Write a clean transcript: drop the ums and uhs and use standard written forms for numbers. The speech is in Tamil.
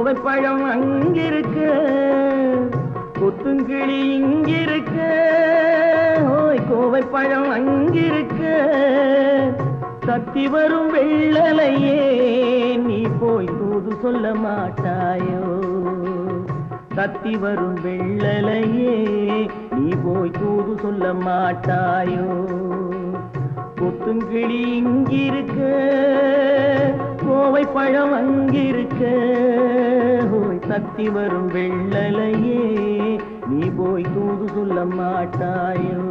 கோவை பழம் அங்கிருக்க கொத்துங்கிளி இங்கிருக்க ஓய் கோவை பழம் அங்கிருக்க தத்தி வரும் வெள்ளலையே நீ போய் தூது சொல்ல மாட்டாயோ தத்தி வரும் வெள்ளலையே நீ போய் தூது சொல்ல மாட்டாயோ கொத்துங்கிளி இங்கிருக்க கோவை பழம் அங்கிருக்க ஓய் தத்தி வரும் வெள்ளலையே நீ போய் தூது சொல்ல மாட்டாயோ